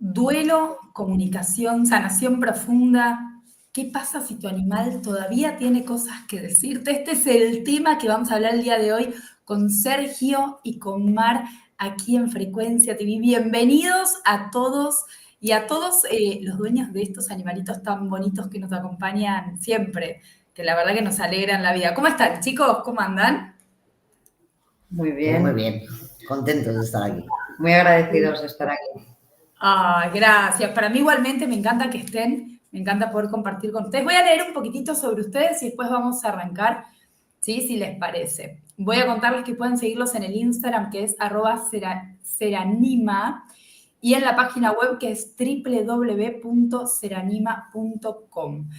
Duelo, comunicación, sanación profunda. ¿Qué pasa si tu animal todavía tiene cosas que decirte? Este es el tema que vamos a hablar el día de hoy con Sergio y con Mar aquí en Frecuencia TV. Bienvenidos a todos y a todos los dueños de estos animalitos tan bonitos que nos acompañan siempre, que la verdad que nos alegran la vida. ¿Cómo están, chicos? ¿Cómo andan? Muy Muy bien, bien, contentos de estar aquí. muy agradecidos de estar aquí. Gracias. Para mí igualmente me encanta que estén, me encanta poder compartir con ustedes. Voy a leer un poquitito sobre ustedes y después vamos a arrancar, ¿sí? Si les parece. Voy a contarles que pueden seguirlos en el Instagram, que es @seranima, y en la página web, que es www.seranima.com.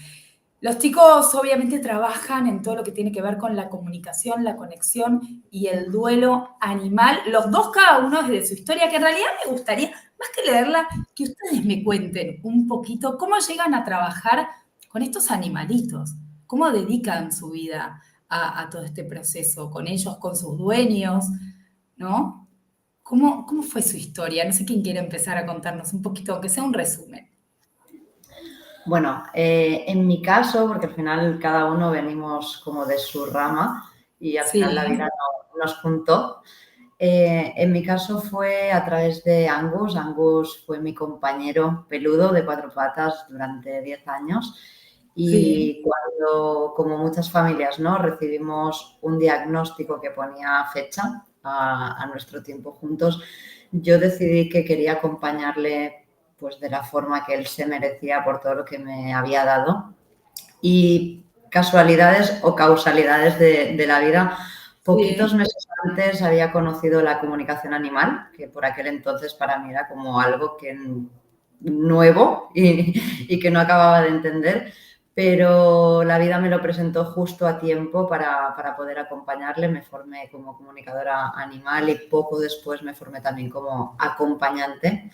Los chicos obviamente trabajan en todo lo que tiene que ver con la comunicación, la conexión y el duelo animal. Los dos, cada uno desde su historia, que en realidad me gustaría, más que leerla, que ustedes me cuenten un poquito cómo llegan a trabajar con estos animalitos, cómo dedican su vida a todo este proceso, con ellos, con sus dueños, ¿no? ¿Cómo fue su historia? No sé quién quiere empezar a contarnos un poquito, aunque sea un resumen. Bueno, en mi caso, porque al final cada uno venimos como de su rama y al final la vida nos juntó. En mi caso fue a través de Angus. Angus fue mi compañero peludo de 4 patas durante 10 años. Y cuando, como muchas familias, ¿no?, recibimos un diagnóstico que ponía fecha a nuestro tiempo juntos, yo decidí que quería acompañarle pues de la forma que él se merecía por todo lo que me había dado. Y casualidades o causalidades de la vida, poquitos meses antes había conocido la comunicación animal, que por aquel entonces para mí era como algo que nuevo y que no acababa de entender, pero la vida me lo presentó justo a tiempo para poder acompañarle. Me formé como comunicadora animal y poco después me formé también como acompañante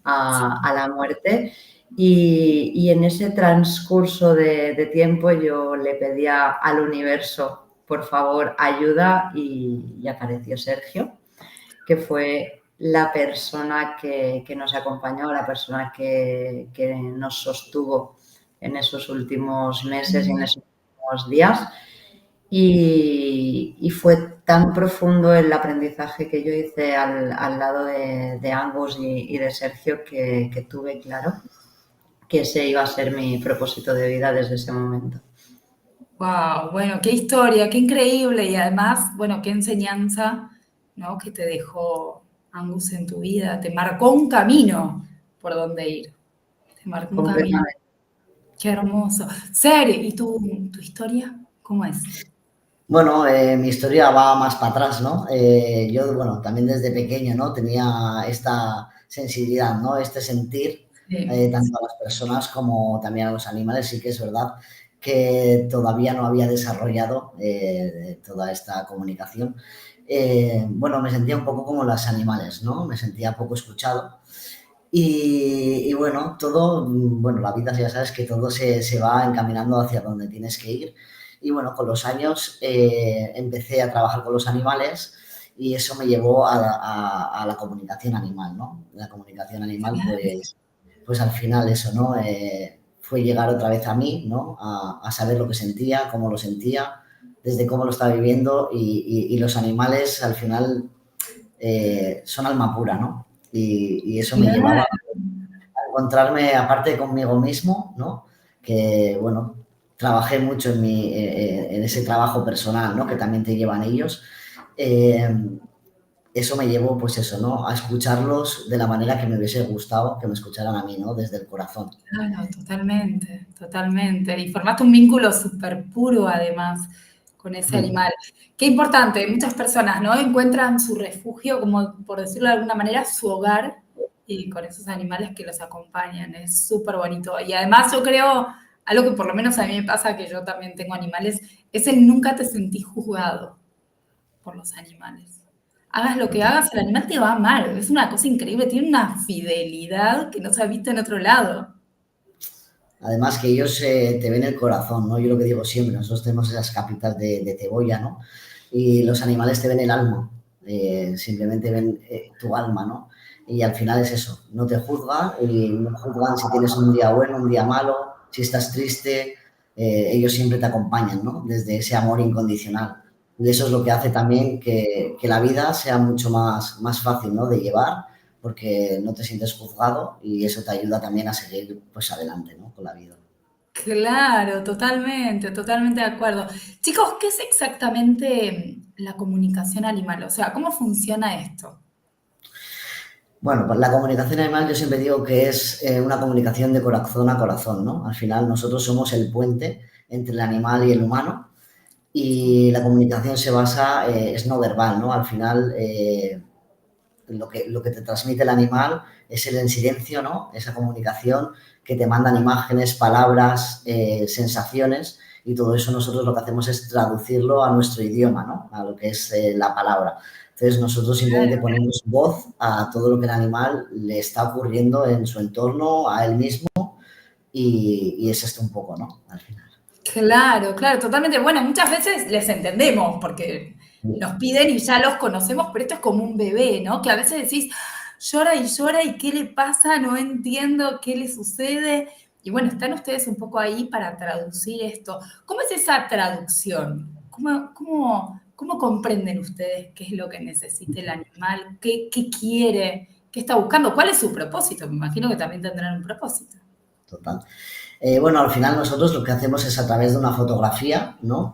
a la muerte. Y en ese transcurso de tiempo yo le pedía al universo, por favor, ayuda, y apareció Sergio, que fue la persona que nos acompañó, la persona que nos sostuvo en esos últimos meses y en esos últimos días. Y fue tan profundo el aprendizaje que yo hice al lado de Angus y de Sergio que tuve claro que ese iba a ser mi propósito de vida desde ese momento. Wow, bueno, qué historia, qué increíble y además, bueno, qué enseñanza, ¿no?, que te dejó Angus en tu vida, te marcó un camino por donde ir, te marcó un camino. Qué hermoso. Seri, ¿y tu historia cómo es? Bueno, mi historia va más para atrás, ¿no? Yo, bueno, también desde pequeño, ¿no?, tenía esta sensibilidad, ¿no?, este sentir, tanto a las personas como también a los animales. Sí que es verdad que todavía no había desarrollado toda esta comunicación. Bueno, me sentía un poco como los animales, ¿no? Me sentía poco escuchado. Y bueno, todo, bueno, la vida ya sabes que todo se va encaminando hacia donde tienes que ir. Y bueno, con los años empecé a trabajar con los animales y eso me llevó a la comunicación animal, ¿no? La comunicación animal, pues al final eso, ¿no? Fue llegar otra vez a mí, ¿no? A saber lo que sentía, cómo lo sentía, desde cómo lo estaba viviendo, y los animales al final son alma pura, ¿no? Y eso me llevaba a encontrarme, aparte, conmigo mismo, ¿no? Que, bueno, trabajé mucho en ese trabajo personal, ¿no?, que también te llevan ellos. Eso me llevó, pues eso, ¿no?, a escucharlos de la manera que me hubiese gustado que me escucharan a mí, ¿no?, desde el corazón. Claro, totalmente, totalmente. Y formaste un vínculo súper puro, además, con ese animal. Qué importante, muchas personas, ¿no?, encuentran su refugio, como por decirlo de alguna manera, su hogar, y con esos animales que los acompañan. Es súper bonito. Y además yo creo, algo que por lo menos a mí me pasa, que yo también tengo animales, es el nunca te sentís juzgado por los animales. Hagas lo que hagas, el animal te va a amar. Es una cosa increíble, tiene una fidelidad que no se ha visto en otro lado. Además que ellos te ven el corazón, ¿no? Yo lo que digo siempre, nosotros tenemos esas capitas de cebolla, ¿no? Y los animales te ven el alma, simplemente ven tu alma, ¿no? y al final es eso, no te juzgan y no juzgan si tienes un día bueno, un día malo, si estás triste, ellos siempre te acompañan, ¿no? Desde ese amor incondicional. Y eso es lo que hace también que la vida sea mucho más fácil, ¿no? De llevar, porque no te sientes juzgado y eso te ayuda también a seguir pues adelante, ¿no? Con la vida. Claro, totalmente, totalmente de acuerdo. Chicos, ¿qué es exactamente la comunicación animal? O sea, ¿cómo funciona esto? Bueno, pues la comunicación animal yo siempre digo que es una comunicación de corazón a corazón, ¿no? Al final nosotros somos el puente entre el animal y el humano y la comunicación se basa, es no verbal, ¿no? Al final lo que te transmite el animal es el en silencio, ¿no? Esa comunicación que te mandan imágenes, palabras, sensaciones y todo eso nosotros lo que hacemos es traducirlo a nuestro idioma, ¿no? A lo que es la palabra. Entonces nosotros simplemente ponemos voz a todo lo que el animal le está ocurriendo en su entorno, a él mismo y es esto un poco, ¿no? Al final. Claro, claro, totalmente. Bueno, muchas veces les entendemos porque nos piden y ya los conocemos, pero esto es como un bebé, ¿no? Que a veces decís, llora y ¿qué le pasa? No entiendo qué le sucede. Y bueno, están ustedes un poco ahí para traducir esto. ¿Cómo es esa traducción? ¿Cómo comprenden ustedes qué es lo que necesita el animal? ¿Qué quiere? ¿Qué está buscando? ¿Cuál es su propósito? Me imagino que también tendrán un propósito. Total. Bueno, al final nosotros lo que hacemos es a través de una fotografía, ¿no?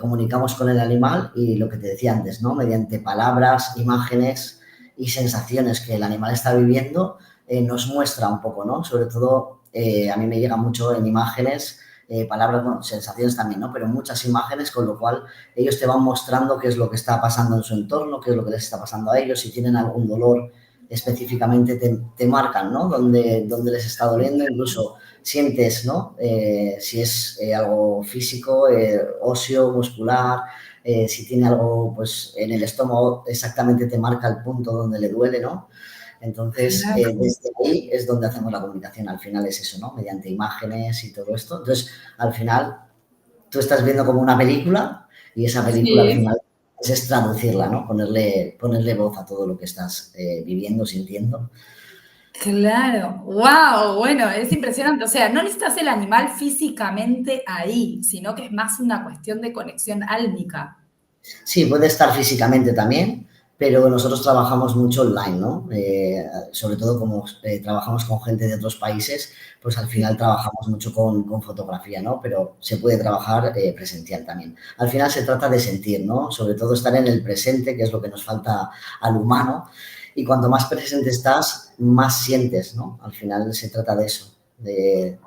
Comunicamos con el animal y lo que te decía antes, ¿no? Mediante palabras, imágenes y sensaciones que el animal está viviendo, nos muestra un poco, ¿no? Sobre todo, a mí me llega mucho en imágenes, palabras, bueno, sensaciones también, ¿no? Pero muchas imágenes, con lo cual ellos te van mostrando qué es lo que está pasando en su entorno, qué es lo que les está pasando a ellos, si tienen algún dolor específicamente te marcan, ¿no? Donde les está doliendo, incluso sientes, ¿no? Si es algo físico, óseo, muscular, si tiene algo, pues en el estómago exactamente te marca el punto donde le duele, ¿no? Entonces, Claro. desde ahí es donde hacemos la comunicación. Al final es eso, ¿no? Mediante imágenes y todo esto. Entonces, al final, tú estás viendo como una película y esa película al Sí. final es traducirla, ¿no? Ponerle voz a todo lo que estás viviendo, sintiendo. Claro, wow, bueno, es impresionante. O sea, no necesitas el animal físicamente ahí, sino que es más una cuestión de conexión álmica. Sí, puede estar físicamente también, pero nosotros trabajamos mucho online, ¿no? Sobre todo como trabajamos con gente de otros países, pues al final trabajamos mucho con fotografía, ¿no? Pero se puede trabajar presencial también. Al final se trata de sentir, ¿no? Sobre todo estar en el presente, que es lo que nos falta al humano, y cuanto más presente estás, más sientes, ¿no? Al final se trata de eso.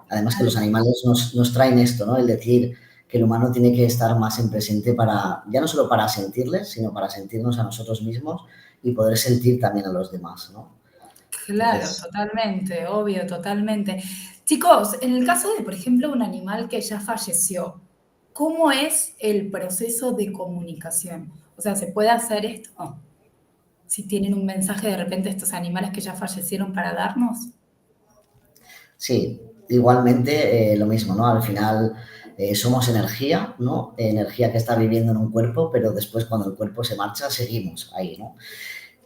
Además que los animales nos traen esto, ¿no? El decir que el humano tiene que estar más en presente para, ya no solo para sentirles, sino para sentirnos a nosotros mismos y poder sentir también a los demás, ¿no? Claro, Entonces, totalmente, obvio, totalmente. Chicos, en el caso de, por ejemplo, un animal que ya falleció, ¿cómo es el proceso de comunicación? O sea, ¿se puede hacer esto? Si tienen un mensaje de repente estos animales que ya fallecieron para darnos. sí, igualmente lo mismo, ¿no? Al final somos energía, ¿no? Energía que está viviendo en un cuerpo, pero después cuando el cuerpo se marcha, seguimos ahí, ¿no?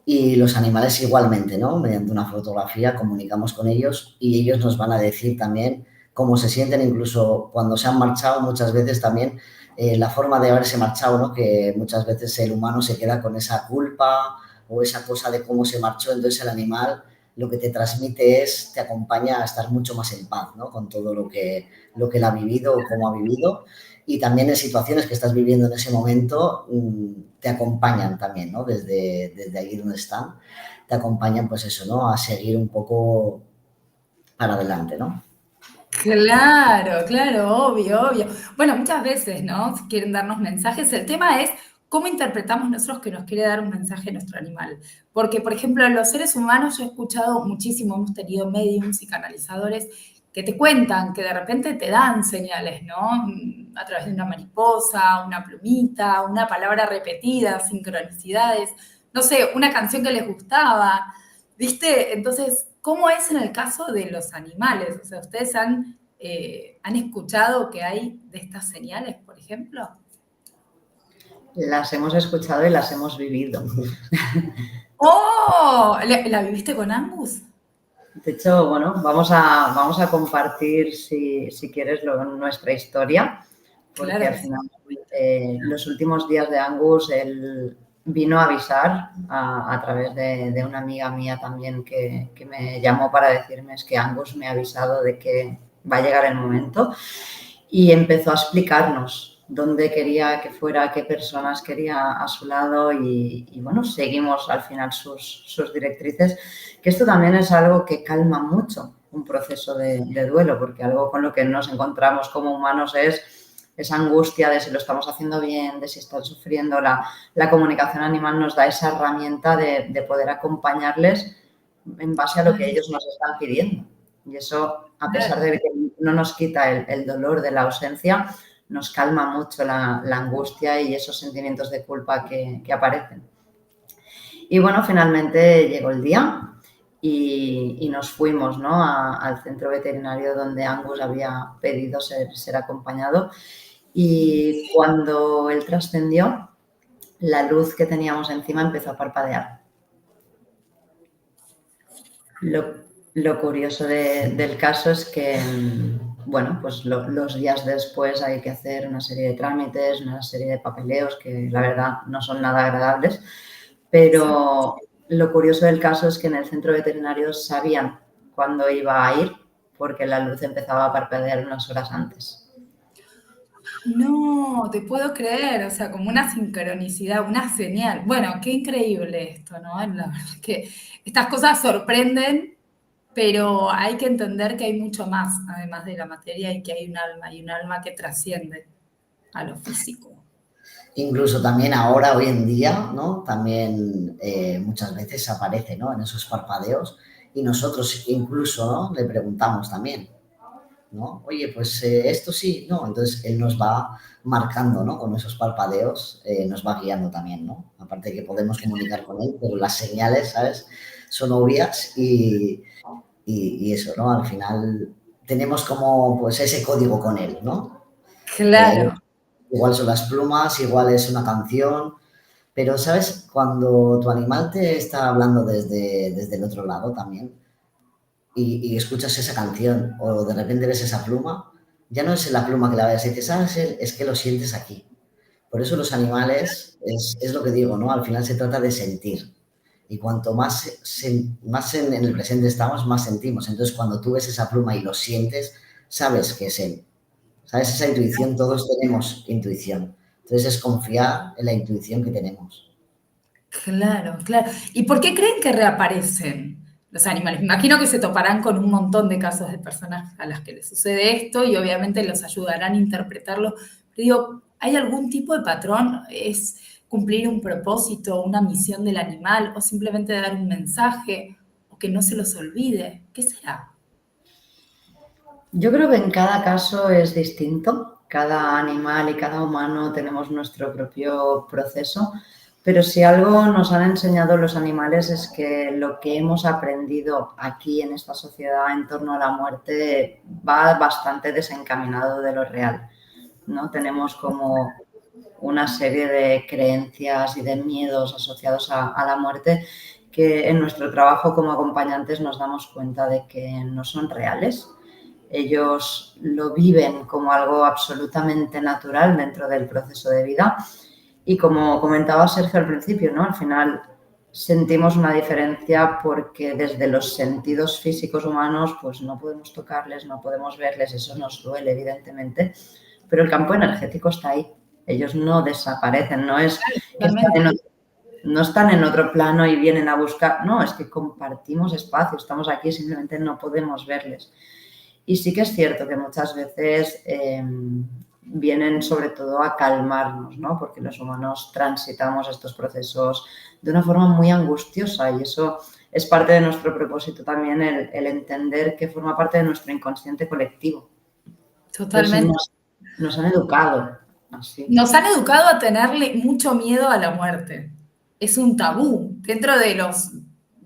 Y los animales igualmente, ¿no? Mediante una fotografía comunicamos con ellos y ellos nos van a decir también cómo se sienten, incluso cuando se han marchado, muchas veces también la forma de haberse marchado, ¿no? Que muchas veces el humano se queda con esa culpa o esa cosa de cómo se marchó, entonces el animal lo que te transmite es, te acompaña a estar mucho más en paz, ¿no? Con todo lo que él ha vivido o cómo ha vivido y también en situaciones que estás viviendo en ese momento te acompañan también, ¿no? Desde ahí donde están, te acompañan pues eso, ¿no? A seguir un poco para adelante, ¿no? Claro, claro, obvio, obvio. Bueno, muchas veces, ¿no? Si quieren darnos mensajes, el tema es cómo interpretamos nosotros que nos quiere dar un mensaje nuestro animal. Porque, por ejemplo, los seres humanos yo he escuchado muchísimo, hemos tenido mediums y canalizadores que te cuentan, que de repente te dan señales, ¿no? A través de una mariposa, una plumita, una palabra repetida, sincronicidades, no sé, una canción que les gustaba. ¿Viste? Entonces, ¿cómo es en el caso de los animales? O sea, ¿ustedes han escuchado que hay de estas señales, por ejemplo? Las hemos escuchado y las hemos vivido. ¡Oh! ¿La viviste con Angus? De hecho, bueno, vamos a compartir, si quieres, nuestra historia, porque Claro al que sí. final, los últimos días de Angus, él vino a avisar a través de una amiga mía también que me llamó para decirme es que Angus me ha avisado de que va a llegar el momento y empezó a explicarnos dónde quería que fuera, qué personas quería a su lado y bueno, seguimos al final sus directrices, que esto también es algo que calma mucho un proceso de duelo, porque algo con lo que nos encontramos como humanos es esa angustia de si lo estamos haciendo bien, de si están sufriendo. La comunicación animal nos da esa herramienta de poder acompañarles en base a lo que ellos nos están pidiendo. Y eso, a pesar de que no nos quita el dolor de la ausencia, nos calma mucho la angustia y esos sentimientos de culpa que aparecen. Y bueno, finalmente llegó el día y nos fuimos, ¿no?, al centro veterinario donde Angus había pedido ser acompañado. Y cuando él trascendió, la luz que teníamos encima empezó a parpadear. Lo curioso del caso es que, bueno, pues los días después hay que hacer una serie de trámites, una serie de papeleos que la verdad no son nada agradables, pero lo curioso del caso es que en el centro veterinario sabían cuándo iba a ir porque la luz empezaba a parpadear unas horas antes. No, te puedo creer, o sea, como una sincronicidad, una señal. Bueno, qué increíble esto, ¿no? La verdad es que estas cosas sorprenden, pero hay que entender que hay mucho más, además de la materia, y que hay un alma que trasciende a lo físico. Incluso también ahora, hoy en día, ¿no? También muchas veces aparece, ¿no?, en esos parpadeos y nosotros incluso, ¿no?, le preguntamos también, ¿no? Oye, pues esto sí, ¿no? Entonces él nos va marcando, ¿no?, con esos parpadeos, nos va guiando también, ¿no? Aparte de que podemos comunicar con él, pero las señales, ¿sabes?, son obvias y eso, ¿no? Al final tenemos como pues ese código con él, ¿no? Claro. Igual son las plumas, igual es una canción, pero, ¿sabes? Cuando tu animal te está hablando desde el otro lado también y escuchas esa canción o de repente ves esa pluma, ya no es la pluma que la ves y dices, ah, es que lo sientes aquí. Por eso los animales, es lo que digo, ¿no? Al final se trata de sentir. Y cuanto más en el presente estamos, más sentimos. Entonces, cuando tú ves esa pluma y lo sientes, sabes que es él. ¿Sabes? Esa intuición, todos tenemos intuición. Entonces, es confiar en la intuición que tenemos. Claro, claro. ¿Y por qué creen que reaparecen los animales? Me imagino que se toparán con un montón de casos de personas a las que les sucede esto y obviamente los ayudarán a interpretarlo. Pero digo, ¿hay algún tipo de patrón? ¿Es cumplir un propósito, una misión del animal o simplemente dar un mensaje o que no se los olvide? ¿Qué será? Yo creo que en cada caso es distinto. Cada animal y cada humano tenemos nuestro propio proceso, pero si algo nos han enseñado los animales es que lo que hemos aprendido aquí en esta sociedad en torno a la muerte va bastante desencaminado de lo real, ¿no? Tenemos como una serie de creencias y de miedos asociados a la muerte que en nuestro trabajo como acompañantes nos damos cuenta de que no son reales. Ellos lo viven como algo absolutamente natural dentro del proceso de vida y como comentaba Sergio al principio, ¿no?, al final sentimos una diferencia porque desde los sentidos físicos humanos pues no podemos tocarles, no podemos verles, eso nos duele evidentemente, pero el campo energético está ahí. Ellos no desaparecen, no es que no están en otro plano y vienen a buscar, no, es que compartimos espacio, estamos aquí, simplemente no podemos verles. Y sí que es cierto que muchas veces vienen sobre todo a calmarnos, ¿no? Porque los humanos transitamos estos procesos de una forma muy angustiosa y eso es parte de nuestro propósito también, el entender que forma parte de nuestro inconsciente colectivo. Entonces Totalmente. nos han educado así. Nos han educado a tenerle mucho miedo a la muerte. Es un tabú. Dentro de los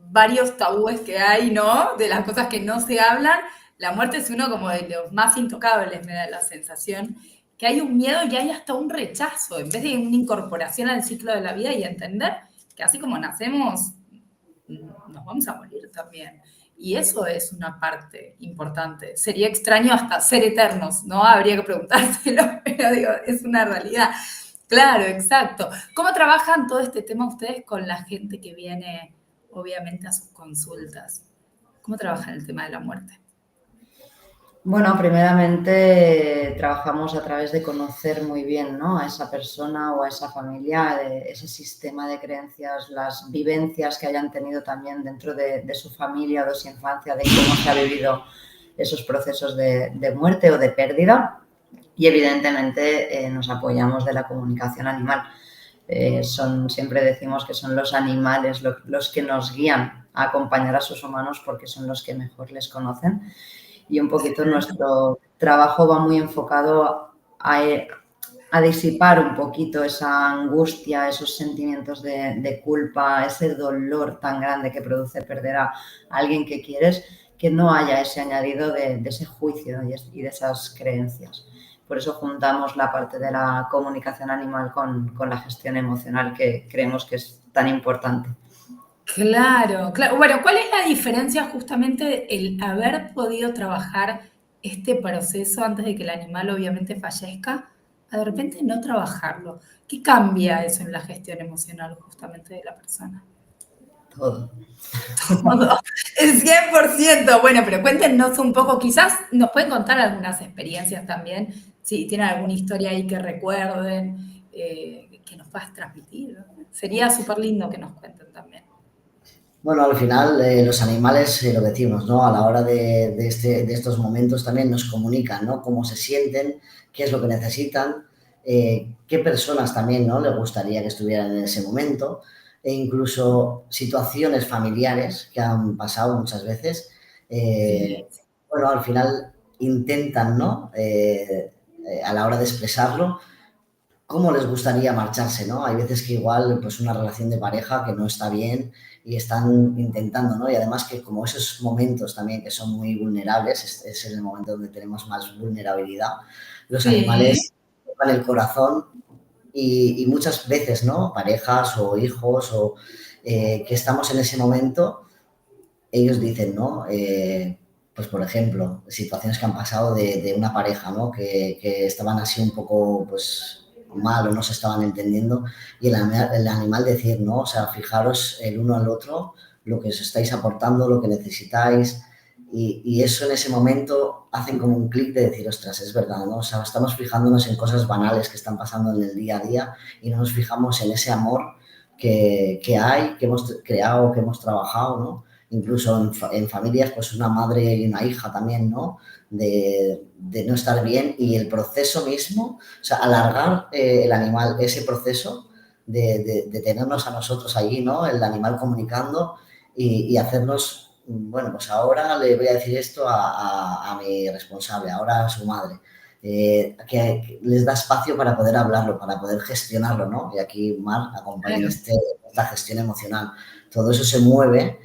varios tabúes que hay, ¿no? De las cosas que no se hablan, la muerte es uno como de los más intocables, me da la sensación. Que hay un miedo y hay hasta un rechazo, en vez de una incorporación al ciclo de la vida y entender que así como nacemos, nos vamos a morir también. Y eso es una parte importante. Sería extraño hasta ser eternos, ¿no? Habría que preguntárselo, pero digo, es una realidad. Claro, exacto. ¿Cómo trabajan todo este tema ustedes con la gente que viene, obviamente, a sus consultas? ¿Cómo trabajan el tema de la muerte? Bueno, primeramente trabajamos a través de conocer muy bien, ¿no?, a esa persona o a esa familia, ese sistema de creencias, las vivencias que hayan tenido también dentro de su familia o de su infancia, de cómo se ha vivido esos procesos de muerte o de pérdida. Y evidentemente nos apoyamos de la comunicación animal. Siempre decimos que son los animales los que nos guían a acompañar a sus humanos porque son los que mejor les conocen. Y un poquito nuestro trabajo va muy enfocado a disipar un poquito esa angustia, esos sentimientos de culpa, ese dolor tan grande que produce perder a alguien que quieres, que no haya ese añadido de ese juicio y de esas creencias. Por eso juntamos la parte de la comunicación animal con la gestión emocional, que creemos que es tan importante. Claro, claro. Bueno, ¿cuál es la diferencia justamente el haber podido trabajar este proceso antes de que el animal obviamente fallezca, a de repente no trabajarlo? ¿Qué cambia eso en la gestión emocional justamente de la persona? Todo. Todo, el 100%. Bueno, pero cuéntenos un poco, quizás nos pueden contar algunas experiencias también, si tienen alguna historia ahí que recuerden, que nos puedas transmitir. Sería súper lindo que nos cuenten también. Bueno, al final los animales, lo decimos, ¿no? A la hora de estos momentos también nos comunican, ¿no? Cómo se sienten, qué es lo que necesitan, qué personas también, ¿no?, les gustaría que estuvieran en ese momento, e incluso situaciones familiares que han pasado muchas veces. Sí, eh, bueno, al final intentan, ¿no? A la hora de expresarlo, cómo les gustaría marcharse, ¿no? Hay veces que igual, pues una relación de pareja que no está bien y están intentando, ¿no? Y además que como esos momentos también que son muy vulnerables, es el momento donde tenemos más vulnerabilidad, los sí, animales tocan el corazón y muchas veces, ¿no? Parejas o hijos o que estamos en ese momento, ellos dicen, ¿no? Pues por ejemplo, situaciones que han pasado de una pareja, ¿no? Que estaban así un poco, pues mal o no se estaban entendiendo y el animal decir, ¿no? O sea, fijaros el uno al otro, lo que os estáis aportando, lo que necesitáis y eso en ese momento hacen como un clic de decir, ostras, es verdad, ¿no? O sea, estamos fijándonos en cosas banales que están pasando en el día a día y no nos fijamos en ese amor que hay, que hemos creado, que hemos trabajado, ¿no? Incluso en familias, pues una madre y una hija también, ¿no? De no estar bien y el proceso mismo, o sea, alargar el animal, ese proceso de tenernos a nosotros allí, ¿no? El animal comunicando y hacernos, bueno, pues ahora le voy a decir esto a mi responsable, ahora a su madre. Que les da espacio para poder hablarlo, para poder gestionarlo, ¿no? Y aquí Mar acompaña en claro. esta gestión emocional. Todo eso se mueve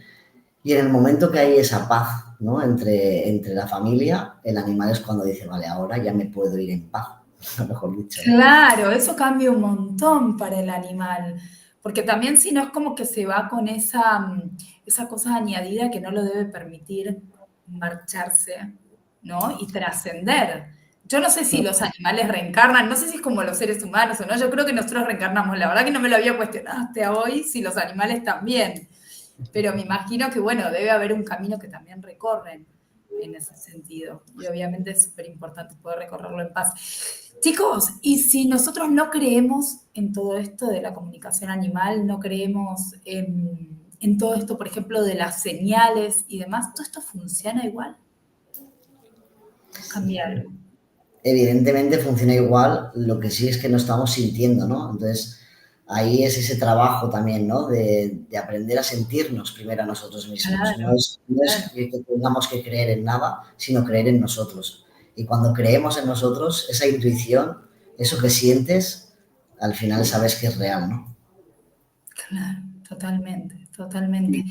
y en el momento que hay esa paz, ¿no? Entre la familia, el animal es cuando dice, vale, ahora ya me puedo ir en paz, mejor dicho, ¿no? Claro, eso cambia un montón para el animal, porque también si no es como que se va con esa cosa añadida que no lo debe permitir marcharse, ¿no? Y trascender. Yo no sé si los animales reencarnan, no sé si es como los seres humanos o no, yo creo que nosotros reencarnamos, la verdad que no me lo había cuestionado hasta hoy, si los animales también, pero me imagino que, bueno, debe haber un camino que también recorren en ese sentido, y obviamente es súper importante poder recorrerlo en paz. Chicos, y si nosotros no creemos en todo esto de la comunicación animal, no creemos en todo esto, por ejemplo, de las señales y demás, ¿todo esto funciona igual? ¿Cambia algo? Evidentemente funciona igual, lo que sí es que no estamos sintiendo, ¿no? Entonces, ahí es ese trabajo también, ¿no? De aprender a sentirnos primero a nosotros mismos. Claro, No es claro. que tengamos que creer en nada, sino creer en nosotros. Y cuando creemos en nosotros, esa intuición, eso que sientes, al final sabes que es real, ¿no? Claro, totalmente, totalmente.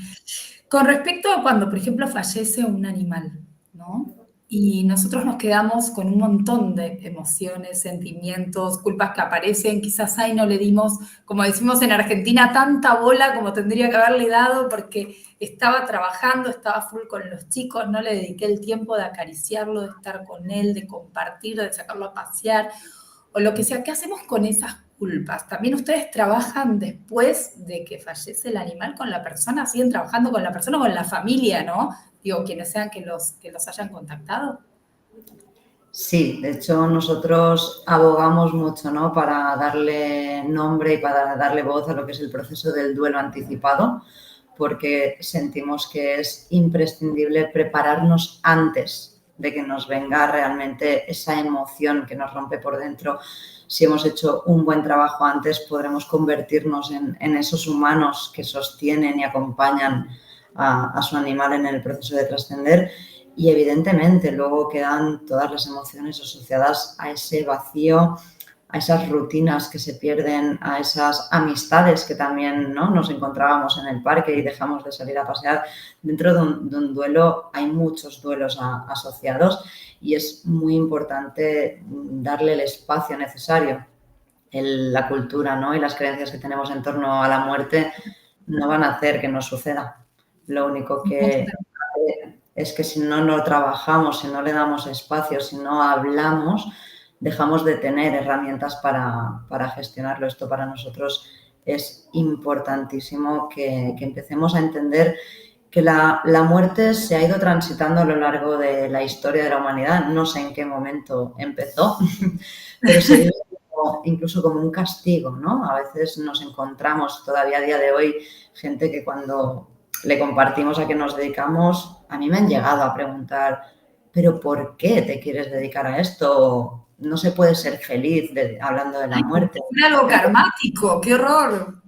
Con respecto a cuando, por ejemplo, fallece un animal, ¿no? y nosotros nos quedamos con un montón de emociones, sentimientos, culpas que aparecen. Quizás ahí no le dimos, como decimos en Argentina, tanta bola como tendría que haberle dado porque estaba trabajando, estaba full con los chicos, no le dediqué el tiempo de acariciarlo, de estar con él, de compartir, de sacarlo a pasear o lo que sea. ¿Qué hacemos con esas culpas? ¿También ustedes trabajan después de que fallece el animal con la persona? ¿Siguen trabajando con la persona o con la familia, no? Digo, quienes sean que los hayan contactado. Sí, de hecho nosotros abogamos mucho, ¿no? Para darle nombre y para darle voz a lo que es el proceso del duelo anticipado, porque sentimos que es imprescindible prepararnos antes de que nos venga realmente esa emoción que nos rompe por dentro. Si hemos hecho un buen trabajo antes, podremos convertirnos en esos humanos que sostienen y acompañan a su animal en el proceso de trascender. Y evidentemente luego quedan todas las emociones asociadas a ese vacío, a esas rutinas que se pierden, a esas amistades que también, ¿no?, nos encontrábamos en el parque y dejamos de salir a pasear. Dentro de un duelo hay muchos duelos asociados y es muy importante darle el espacio necesario. La cultura, ¿no?, y las creencias que tenemos en torno a la muerte no van a hacer que nos suceda. Lo único que es que si no lo trabajamos, si no le damos espacio, si no hablamos, dejamos de tener herramientas para gestionarlo. Esto para nosotros es importantísimo que empecemos a entender que la muerte se ha ido transitando a lo largo de la historia de la humanidad. No sé en qué momento empezó, pero se vive incluso como un castigo, ¿no? A veces nos encontramos todavía a día de hoy gente que cuando le compartimos a qué nos dedicamos, a mí me han llegado a preguntar, ¿pero por qué te quieres dedicar a esto? No se puede ser feliz hablando de la muerte. Es algo karmático, qué horror.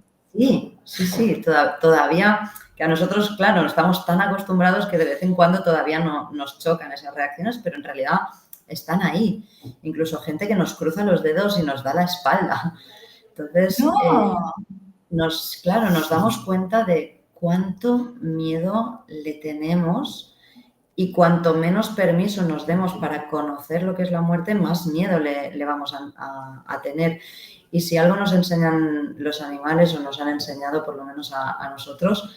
Sí, todavía, que a nosotros, claro, estamos tan acostumbrados que de vez en cuando todavía no nos chocan esas reacciones, pero en realidad están ahí. Incluso gente que nos cruza los dedos y nos da la espalda. Entonces, No. nos damos cuenta de cuánto miedo le tenemos y cuanto menos permiso nos demos para conocer lo que es la muerte, más miedo le vamos a tener. Y si algo nos enseñan los animales o nos han enseñado por lo menos a nosotros,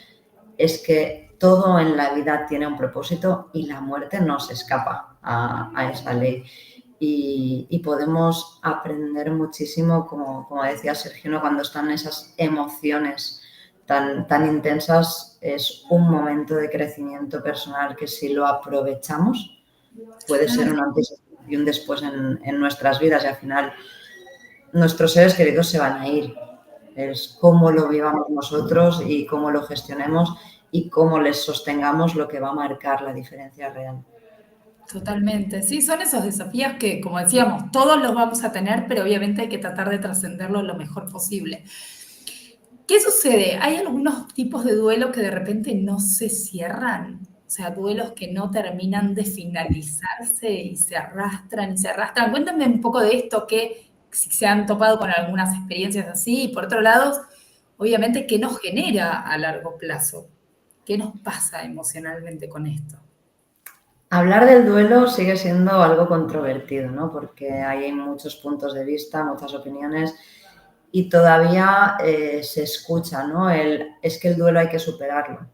es que todo en la vida tiene un propósito y la muerte no se escapa a esa ley. Y podemos aprender muchísimo, como decía Sergio, ¿no?, cuando están esas emociones tan intensas, es un momento de crecimiento personal que si lo aprovechamos puede ser un antes y un después en nuestras vidas y al final nuestros seres queridos se van a ir. Es cómo lo vivamos nosotros y cómo lo gestionemos y cómo les sostengamos lo que va a marcar la diferencia real. Totalmente, sí, son esos desafíos que, como decíamos, todos los vamos a tener, pero obviamente hay que tratar de trascenderlo lo mejor posible. ¿Qué sucede? ¿Hay algunos tipos de duelo que de repente no se cierran? O sea, duelos que no terminan de finalizarse y se arrastran y se arrastran. Cuéntame un poco de esto, que si se han topado con algunas experiencias así. Y por otro lado, obviamente, ¿qué nos genera a largo plazo? ¿Qué nos pasa emocionalmente con esto? Hablar del duelo sigue siendo algo controvertido, ¿no? Porque hay muchos puntos de vista, muchas opiniones y todavía se escucha, ¿no? Es que el duelo hay que superarlo.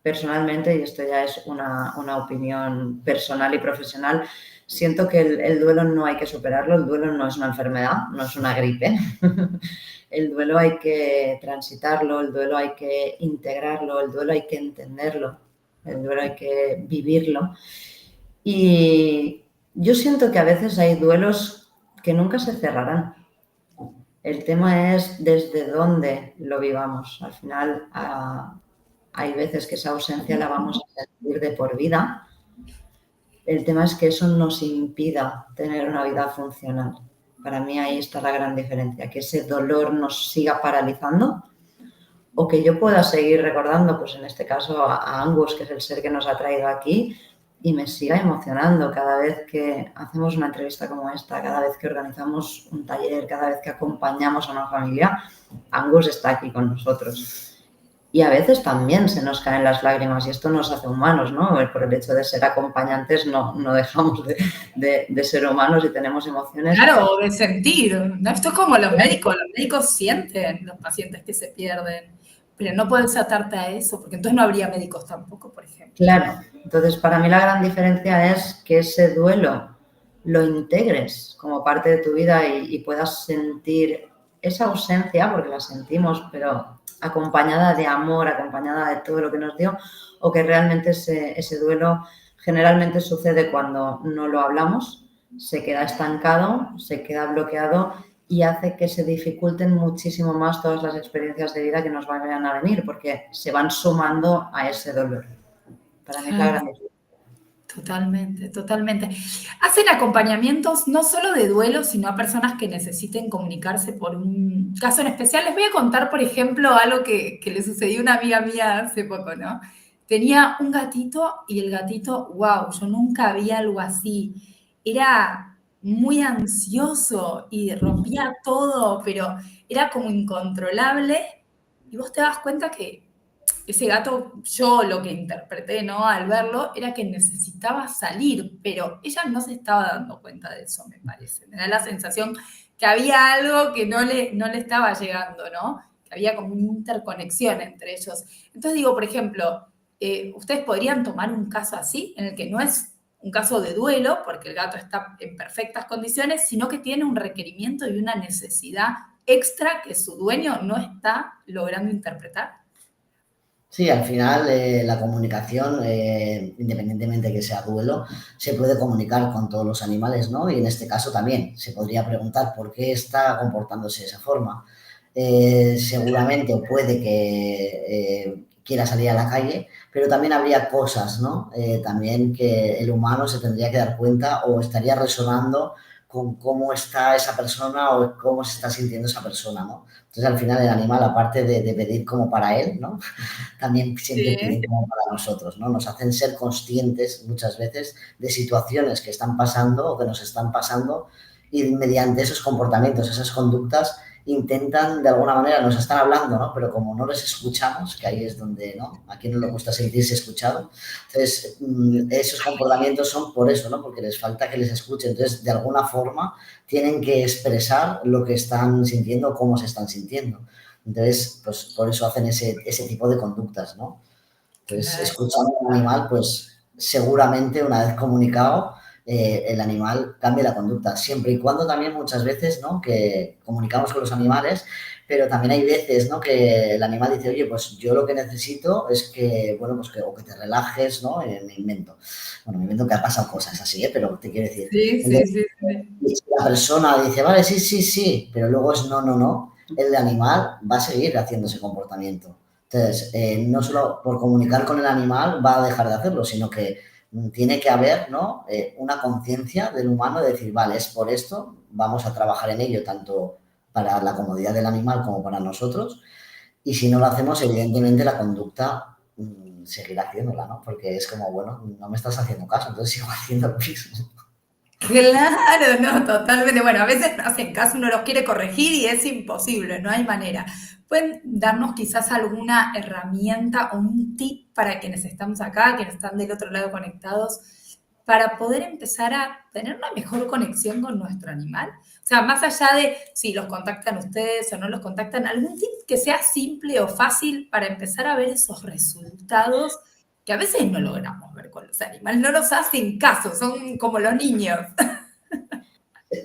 Personalmente, y esto ya es una opinión personal y profesional, siento que el duelo no hay que superarlo, el duelo no es una enfermedad, no es una gripe. El duelo hay que transitarlo, el duelo hay que integrarlo, el duelo hay que entenderlo, el duelo hay que vivirlo. Y yo siento que a veces hay duelos que nunca se cerrarán. El tema es desde dónde lo vivamos. Al final hay veces que esa ausencia la vamos a sentir de por vida. El tema es que eso nos impida tener una vida funcional. Para mí ahí está la gran diferencia, que ese dolor nos siga paralizando o que yo pueda seguir recordando, pues en este caso a Angus, que es el ser que nos ha traído aquí, y me siga emocionando cada vez que hacemos una entrevista como esta, cada vez que organizamos un taller, cada vez que acompañamos a una familia. Angus está aquí con nosotros. Y a veces también se nos caen las lágrimas y esto nos hace humanos, ¿no? Por el hecho de ser acompañantes no dejamos de ser humanos y tenemos emociones. Claro, de sentir, ¿no? Esto es como los médicos sienten los pacientes que se pierden, pero no puedes atarte a eso, porque entonces no habría médicos tampoco, por ejemplo. Claro, entonces para mí la gran diferencia es que ese duelo lo integres como parte de tu vida y puedas sentir esa ausencia, porque la sentimos, pero acompañada de amor, acompañada de todo lo que nos dio, o que realmente ese duelo generalmente sucede cuando no lo hablamos, se queda estancado, se queda bloqueado y hace que se dificulten muchísimo más todas las experiencias de vida que nos vayan a venir, porque se van sumando a ese dolor. Para mí es la gran diferencia. Totalmente, totalmente. Hacen acompañamientos no solo de duelo, sino a personas que necesiten comunicarse por un caso en especial. Les voy a contar, por ejemplo, algo que le sucedió a una amiga mía hace poco, ¿no? Tenía un gatito y el gatito, wow, yo nunca vi algo así. Era muy ansioso y rompía todo, pero era como incontrolable. Y vos te das cuenta que ese gato, yo lo que interpreté, ¿no? Al verlo, era que necesitaba salir, pero ella no se estaba dando cuenta de eso, me parece. Me da la sensación que había algo que no le estaba llegando, ¿no? Que había como una interconexión entre ellos. Entonces digo, por ejemplo, ustedes podrían tomar un caso así, en el que no es un caso de duelo, porque el gato está en perfectas condiciones, sino que tiene un requerimiento y una necesidad extra que su dueño no está logrando interpretar. Sí, al final la comunicación, independientemente que sea duelo, se puede comunicar con todos los animales, ¿no? Y en este caso también se podría preguntar por qué está comportándose de esa forma. Seguramente o puede que quiera salir a la calle, pero también habría cosas, ¿no? También que el humano se tendría que dar cuenta o estaría resonando con cómo está esa persona o cómo se está sintiendo esa persona, ¿no? Entonces, al final, el animal, aparte de pedir como para él, ¿no? También siempre piden Sí. como para nosotros, ¿no? Nos hacen ser conscientes muchas veces de situaciones que están pasando o que nos están pasando y mediante esos comportamientos, esas conductas, intentan, de alguna manera, nos están hablando, ¿no? Pero como no les escuchamos, que ahí es donde, ¿no? A quien no le gusta sentirse escuchado. Entonces, esos comportamientos son por eso, ¿no? Porque les falta que les escuchen. Entonces, de alguna forma, tienen que expresar lo que están sintiendo, cómo se están sintiendo. Entonces, pues por eso hacen ese tipo de conductas, ¿no? Entonces, Claro. escuchando al animal, pues seguramente una vez comunicado, el animal cambia la conducta, siempre y cuando también muchas veces, ¿no? Que comunicamos con los animales, pero también hay veces, ¿no? Que el animal dice, oye, pues yo lo que necesito es que, bueno, pues que, o que te relajes, ¿no? Me invento. Bueno, me invento que ha pasado cosas así, ¿eh? Pero te quiero decir. Sí, sí, Entonces, sí, sí. y si la persona dice, vale, sí, sí, sí, pero luego es no, no, no, el animal va a seguir haciendo ese comportamiento. Entonces, no solo por comunicar con el animal va a dejar de hacerlo, sino que tiene que haber, ¿no? Una conciencia del humano de decir, vale, es por esto, vamos a trabajar en ello, tanto para la comodidad del animal como para nosotros. Y si no lo hacemos, evidentemente la conducta seguirá haciéndola, ¿no? Porque es como, bueno, no me estás haciendo caso, entonces sigo haciendo lo mismo. Claro, no, totalmente. Bueno, a veces no hacen caso, uno los quiere corregir y es imposible, no hay manera. ¿Pueden darnos quizás alguna herramienta o un tip para quienes estamos acá, quienes están del otro lado conectados, para poder empezar a tener una mejor conexión con nuestro animal? O sea, más allá de si los contactan ustedes o no los contactan, algún tip que sea simple o fácil para empezar a ver esos resultados que a veces no logramos ver con los animales, no nos hacen caso, son como los niños.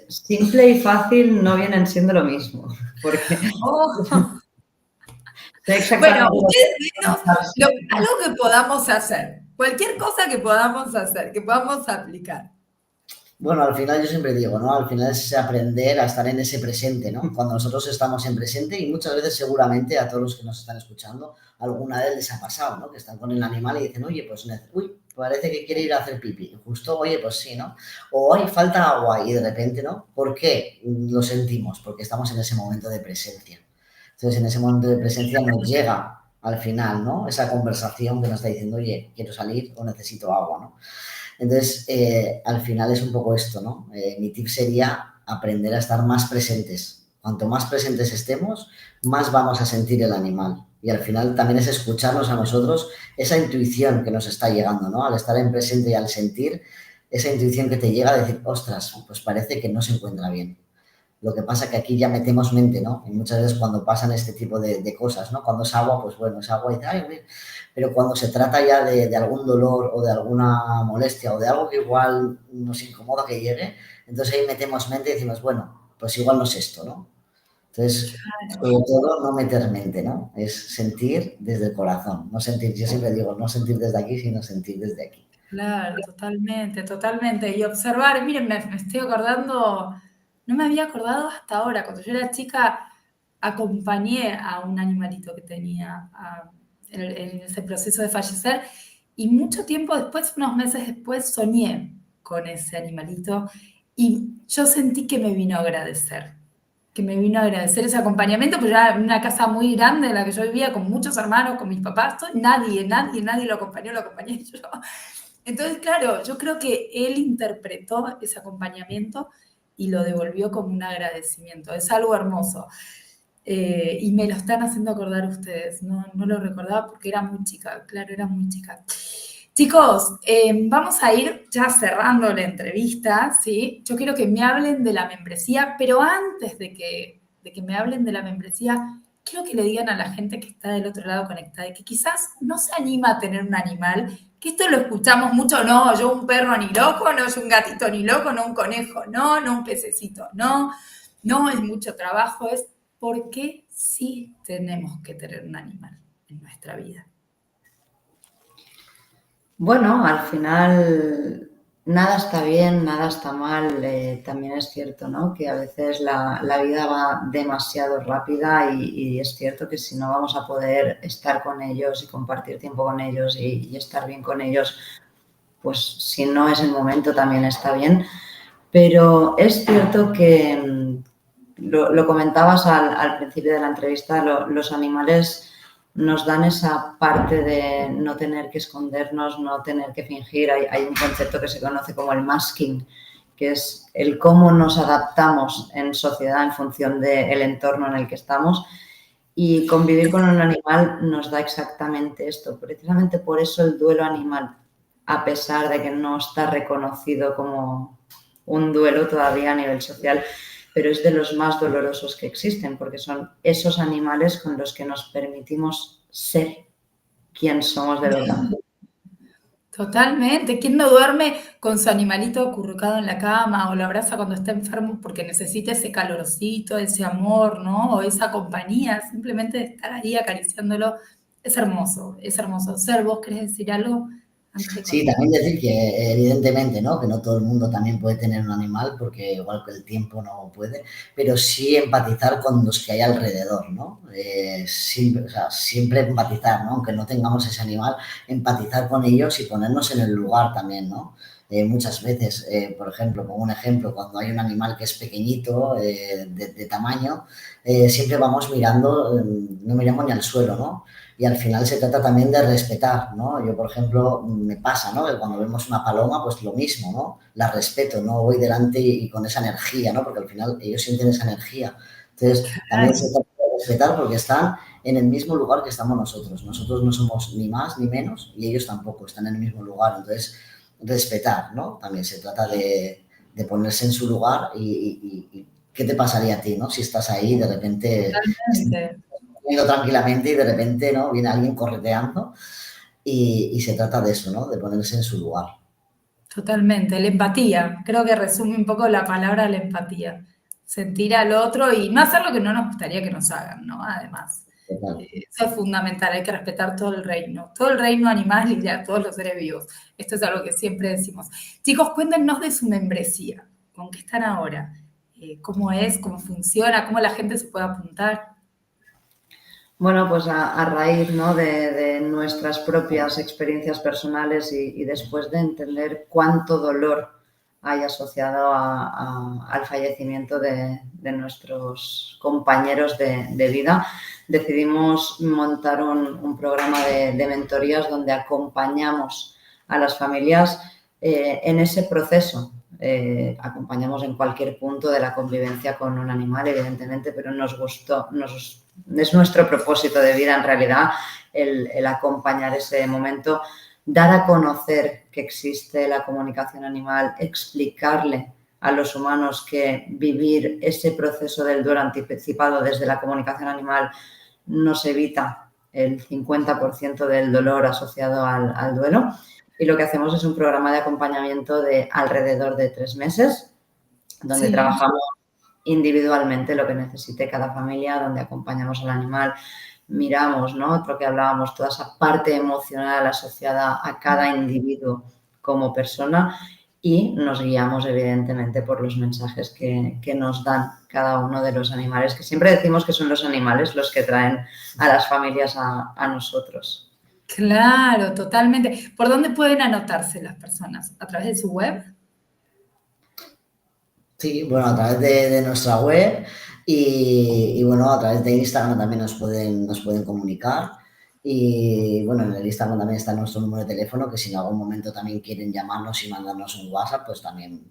Simple y fácil no vienen siendo lo mismo, porque Oh. sé Bueno, exactamente ustedes lo dinos que algo que podamos hacer, cualquier cosa que podamos hacer, que podamos aplicar. Bueno, al final yo siempre digo, ¿no? Al final es aprender a estar en ese presente, ¿no? Cuando nosotros estamos en presente y muchas veces seguramente a todos los que nos están escuchando alguna vez les ha pasado, ¿no? Que están con el animal y dicen, oye, pues, uy, parece que quiere ir a hacer pipí. Y justo, oye, pues sí, ¿no? O, ay, falta agua y de repente, ¿no? ¿Por qué lo sentimos? Porque estamos en ese momento de presencia. Entonces, en ese momento de presencia nos llega al final, ¿no? Esa conversación que nos está diciendo, oye, quiero salir o necesito agua, ¿no? Entonces, al final es un poco esto, ¿no? Mi tip sería aprender a estar más presentes. Cuanto más presentes estemos, más vamos a sentir el animal Y al final también es escucharnos a nosotros, esa intuición que nos está llegando, ¿no? Al estar en presente y al sentir, esa intuición que te llega a decir, ostras, pues parece que no se encuentra bien. Lo que pasa que aquí ya metemos mente, ¿no? Y muchas veces cuando pasan este tipo de cosas, ¿no? Cuando es agua, pues bueno, es agua y dice, ay, pero cuando se trata ya de algún dolor o de alguna molestia o de algo que igual nos incomoda que llegue, entonces ahí metemos mente y decimos, bueno, pues igual no es esto, ¿no? Entonces, sobre todo, no meter mente, ¿no? Es sentir desde el corazón, no sentir, yo siempre digo, no sentir desde aquí, sino sentir desde aquí. Claro, totalmente, totalmente. Y observar, miren, me estoy acordando, no me había acordado hasta ahora, cuando yo era chica, acompañé a un animalito que tenía en ese proceso de fallecer y mucho tiempo después, unos meses después, soñé con ese animalito y yo sentí que me vino a agradecer. Que me vino a agradecer ese acompañamiento, pues ya en una casa muy grande en la que yo vivía, con muchos hermanos, con mis papás, nadie lo acompañé yo. Entonces, claro, yo creo que él interpretó ese acompañamiento y lo devolvió como un agradecimiento. Es algo hermoso. Y me lo están haciendo acordar ustedes. No lo recordaba porque era muy chica. Claro, era muy chica. Chicos, vamos a ir ya cerrando la entrevista, ¿sí? Yo quiero que me hablen de la membresía, pero antes de que me hablen de la membresía, quiero que le digan a la gente que está del otro lado conectada y que quizás no se anima a tener un animal, que esto lo escuchamos mucho, no, yo un perro ni loco, no, yo un gatito ni loco, no un conejo, no un pececito, no es mucho trabajo, es por qué sí tenemos que tener un animal en nuestra vida. Bueno, al final nada está bien, nada está mal. También es cierto, ¿no? Que a veces la vida va demasiado rápida y es cierto que si no vamos a poder estar con ellos y compartir tiempo con ellos y estar bien con ellos, pues si no es el momento también está bien. Pero es cierto que lo comentabas al principio de la entrevista, los animales nos dan esa parte de no tener que escondernos, no tener que fingir. Hay un concepto que se conoce como el masking, que es el cómo nos adaptamos en sociedad en función del entorno en el que estamos. Y convivir con un animal nos da exactamente esto. Precisamente por eso el duelo animal, a pesar de que no está reconocido como un duelo todavía a nivel social, pero es de los más dolorosos que existen, porque son esos animales con los que nos permitimos ser quien somos de verdad. Totalmente. ¿Quién no duerme con su animalito acurrucado en la cama o lo abraza cuando está enfermo porque necesita ese calorcito, ese amor, ¿no? O esa compañía, simplemente de estar ahí acariciándolo. Es hermoso, es hermoso. Ser, ¿vos querés decir algo? Sí, también decir que evidentemente, ¿no? Que no todo el mundo también puede tener un animal porque igual que el tiempo no puede, pero sí empatizar con los que hay alrededor, ¿no? Siempre, o sea, siempre empatizar, ¿no? Aunque no tengamos ese animal, empatizar con ellos y ponernos en el lugar también, ¿no? Muchas veces, por ejemplo, como un ejemplo, cuando hay un animal que es pequeñito, de tamaño, siempre vamos mirando, no miramos ni al suelo, ¿no? Y al final se trata también de respetar, ¿no? Yo, por ejemplo, me pasa, ¿no? Que cuando vemos una paloma, pues lo mismo, ¿no? La respeto, no voy delante y con esa energía, ¿no? Porque al final ellos sienten esa energía. Entonces, también se trata de respetar porque están en el mismo lugar que estamos nosotros. Nosotros no somos ni más ni menos y ellos tampoco están en el mismo lugar. Entonces, respetar, ¿no? También se trata de ponerse en su lugar y ¿qué te pasaría a ti, ¿no? Si estás ahí de repente... Totalmente. Tranquilamente y de repente, ¿no? Viene alguien correteando y se trata de eso, ¿no? De ponerse en su lugar. Totalmente. La empatía. Creo que resume un poco la palabra la empatía. Sentir al otro y no hacer lo que no nos gustaría que nos hagan, ¿no? Además. Eso es fundamental, hay que respetar todo el reino animal y a todos los seres vivos. Esto es algo que siempre decimos. Chicos, cuéntenos de su membresía, ¿con qué están ahora? ¿Cómo es? ¿Cómo funciona? ¿Cómo la gente se puede apuntar? Bueno, pues a raíz, ¿no? de nuestras propias experiencias personales y después de entender cuánto dolor hay asociado al fallecimiento de nuestros compañeros de vida, decidimos montar un programa de mentorías donde acompañamos a las familias en ese proceso. acompañamos en cualquier punto de la convivencia con un animal, evidentemente, pero es nuestro propósito de vida en realidad el acompañar ese momento, dar a conocer que existe la comunicación animal, explicarle a los humanos que vivir ese proceso del duelo anticipado desde la comunicación animal nos evita el 50% del dolor asociado al duelo. Y lo que hacemos es un programa de acompañamiento de alrededor de 3 meses, donde trabajamos individualmente lo que necesite cada familia, donde acompañamos al animal, miramos, ¿no?, otro que hablábamos, toda esa parte emocional asociada a cada individuo como persona, y nos guiamos evidentemente por los mensajes que nos dan cada uno de los animales, que siempre decimos que son los animales los que traen a las familias a nosotros. Claro, totalmente. ¿Por dónde pueden anotarse las personas? ¿A través de su web? Sí, bueno, a través de nuestra web y bueno, a través de Instagram también nos pueden comunicar. Y bueno, en el Instagram también está nuestro número de teléfono, que si en algún momento también quieren llamarnos y mandarnos un WhatsApp, pues también,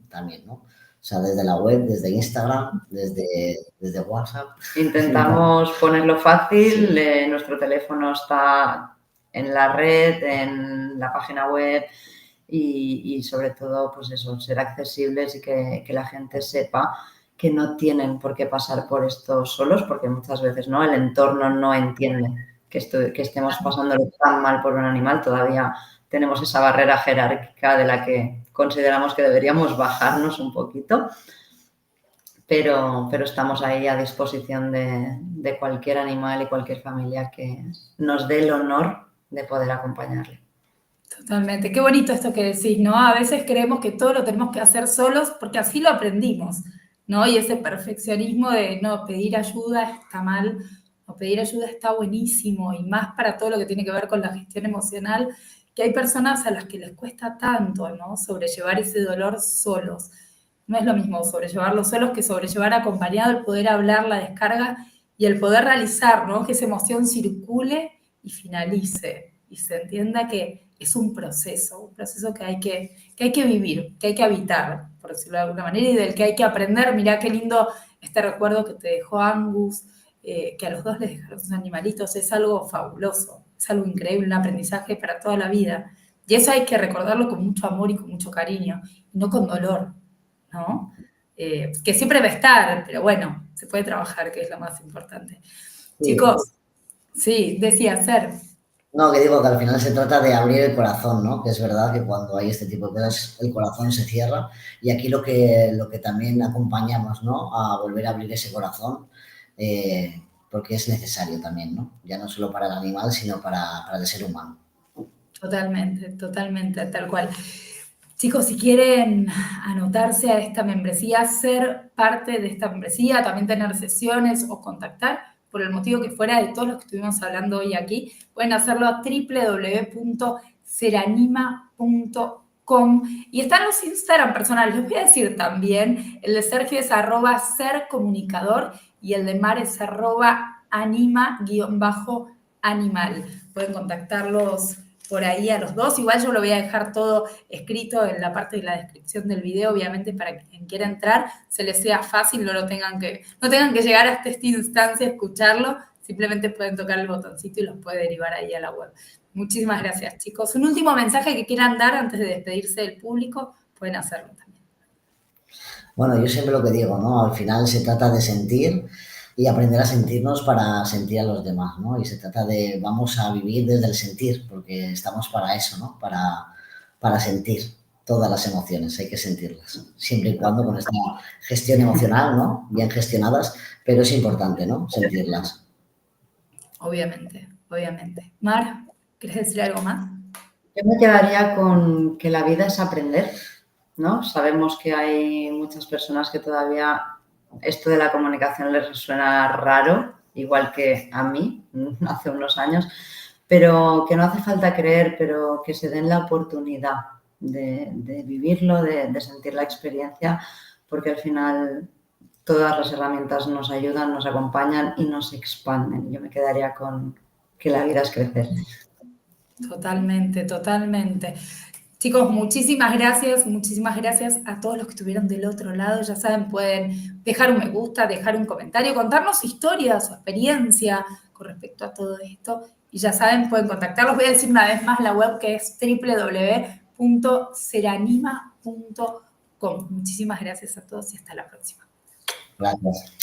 ¿no? O sea, desde la web, desde Instagram, desde WhatsApp. Intentamos ponerlo fácil, nuestro teléfono está en la red, en la página web, y sobre todo, pues eso, ser accesibles y que la gente sepa que no tienen por qué pasar por esto solos, porque muchas veces, ¿no?, el entorno no entiende que estemos pasándolo tan mal por un animal. Todavía tenemos esa barrera jerárquica de la que consideramos que deberíamos bajarnos un poquito, pero estamos ahí a disposición de cualquier animal y cualquier familia que nos dé el honor de poder acompañarle. Totalmente. Qué bonito esto que decís, ¿no? A veces creemos que todo lo tenemos que hacer solos porque así lo aprendimos, ¿no? Y ese perfeccionismo de, no, pedir ayuda está mal, o pedir ayuda está buenísimo, y más para todo lo que tiene que ver con la gestión emocional, que hay personas a las que les cuesta tanto, ¿no?, sobrellevar ese dolor solos. No es lo mismo sobrellevarlo solos que sobrellevar acompañado, el poder hablar, la descarga y el poder realizar, ¿no?, que esa emoción circule y finalice y se entienda que es un proceso que hay que vivir, que hay que habitar, por decirlo de alguna manera, y del que hay que aprender. Mirá qué lindo este recuerdo que te dejó Angus, que a los dos les dejaron sus animalitos. Es algo fabuloso, es algo increíble, un aprendizaje para toda la vida. Y eso hay que recordarlo con mucho amor y con mucho cariño, y no con dolor, ¿no? Que siempre va a estar, pero bueno, se puede trabajar, que es lo más importante. Sí. Chicos, sí, decía Ser. No, que digo que al final se trata de abrir el corazón, ¿no? Que es verdad que cuando hay este tipo de cosas el corazón se cierra, y aquí lo que también acompañamos, ¿no?, a volver a abrir ese corazón, porque es necesario también, ¿no? Ya no solo para el animal, sino para el ser humano. Totalmente, totalmente, tal cual. Chicos, si quieren anotarse a esta membresía, ser parte de esta membresía, también tener sesiones o contactar, por el motivo que fuera, de todos los que estuvimos hablando hoy aquí, pueden hacerlo a www.seranima.com. Y están los Instagram personales. Les voy a decir también, el de Sergio es @sercomunicador y el de Mar es @anima_animal. Pueden contactarlos por ahí a los dos. Igual yo lo voy a dejar todo escrito en la parte de la descripción del video, obviamente, para que quien quiera entrar se les sea fácil, no tengan que llegar hasta esta instancia a escucharlo, simplemente pueden tocar el botoncito y los puede derivar ahí a la web. Muchísimas gracias, chicos. Un último mensaje que quieran dar antes de despedirse del público, pueden hacerlo también. Bueno, yo siempre lo que digo, ¿no? Al final se trata de sentir y aprender a sentirnos para sentir a los demás, ¿no? Y se trata de, vamos a vivir desde el sentir, porque estamos para eso, ¿no? Para sentir todas las emociones, hay que sentirlas, siempre y cuando con esta gestión emocional, ¿no?, bien gestionadas, pero es importante, ¿no?, sentirlas. Obviamente, obviamente. Mar, ¿quieres decir algo más? Yo me quedaría con que la vida es aprender, ¿no? Sabemos que hay muchas personas que todavía esto de la comunicación les suena raro, igual que a mí hace unos años, pero que no hace falta creer, pero que se den la oportunidad de vivirlo, de sentir la experiencia, porque al final todas las herramientas nos ayudan, nos acompañan y nos expanden. Yo me quedaría con que la vida es crecer. Totalmente, totalmente. Chicos, muchísimas gracias a todos los que estuvieron del otro lado. Ya saben, pueden dejar un me gusta, dejar un comentario, contarnos su historia, su experiencia con respecto a todo esto. Y ya saben, pueden contactarlos. Voy a decir una vez más la web, que es www.seranima.com. Muchísimas gracias a todos y hasta la próxima. Gracias.